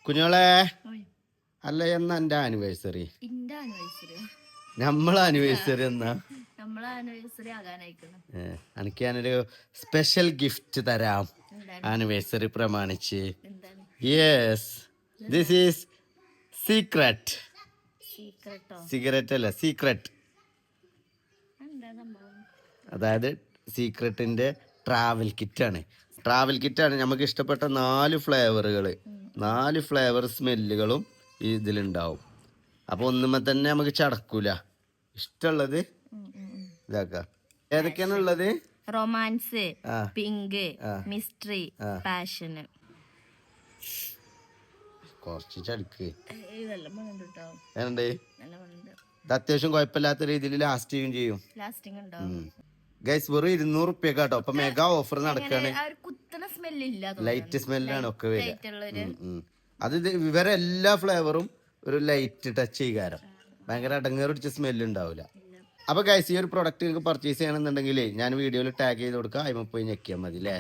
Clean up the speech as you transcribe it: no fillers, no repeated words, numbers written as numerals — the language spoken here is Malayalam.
കുഞ്ഞോളെ അല്ല എന്നാ എന്റെ ആനിവേഴ്സറി നമ്മളെ ആനിവേഴ്സറി എന്നാ എനിക്ക് ഞാനൊരു സ്പെഷ്യൽ ഗിഫ്റ്റ് തരാം ആനിവേഴ്സറി പ്രമാണിച്ച്. Yes, this is secret. Cigarette അല്ല, സീക്രട്ട്. അതായത് സീക്രട്ടിന്റെ ട്രാവൽ കിറ്റാണ്. നമുക്ക് ഇഷ്ടപ്പെട്ട 4 ഫ്ലേവറുകൾ, 4 ഫ്ലേവർ സ്മെല്ലുകളും ഇതിലുണ്ടാവും. അപ്പൊ ഒന്നുമ്പോ തന്നെ നമുക്ക് ചടക്കൂല. ഇഷ്ടമുള്ളത് ഇതാക്കാം. ഏതൊക്കെയാണുള്ളത്? Romance, pink, mystery, passion. കുറച്ച് ചടുക്ക്. ഇത് അത്യാവശ്യം കുഴപ്പമില്ലാത്ത രീതിയിൽ ലാസ്റ്റിങ് ചെയ്യും. ഗൈസ് വെറും 200 റുപ്യ കേട്ടോ. അപ്പൊ മെഗാ ഓഫർ നടക്കാണ്. ലൈറ്റ് സ്മെല്ലാണ് ഒക്കെ വരിക. അത് ഇവരെ എല്ലാ ഫ്ലേവറും ഒരു ലൈറ്റ് ടച്ച് ചെയ്യാരം. ഭയങ്കര അടങ്ങേറ് പിടിച്ച സ്മെല്ല് ഉണ്ടാവില്ല. അപ്പൊ ഗൈസ് ഈ ഒരു പ്രൊഡക്റ്റ് നിങ്ങൾക്ക് പർച്ചേസ് ചെയ്യണമെന്നുണ്ടെങ്കിൽ ഞാൻ വീഡിയോയിൽ ടാഗ് ചെയ്ത് കൊടുക്കാം. അതിൽ പോയി ഞെക്കിയാൽ മതി അല്ലേ.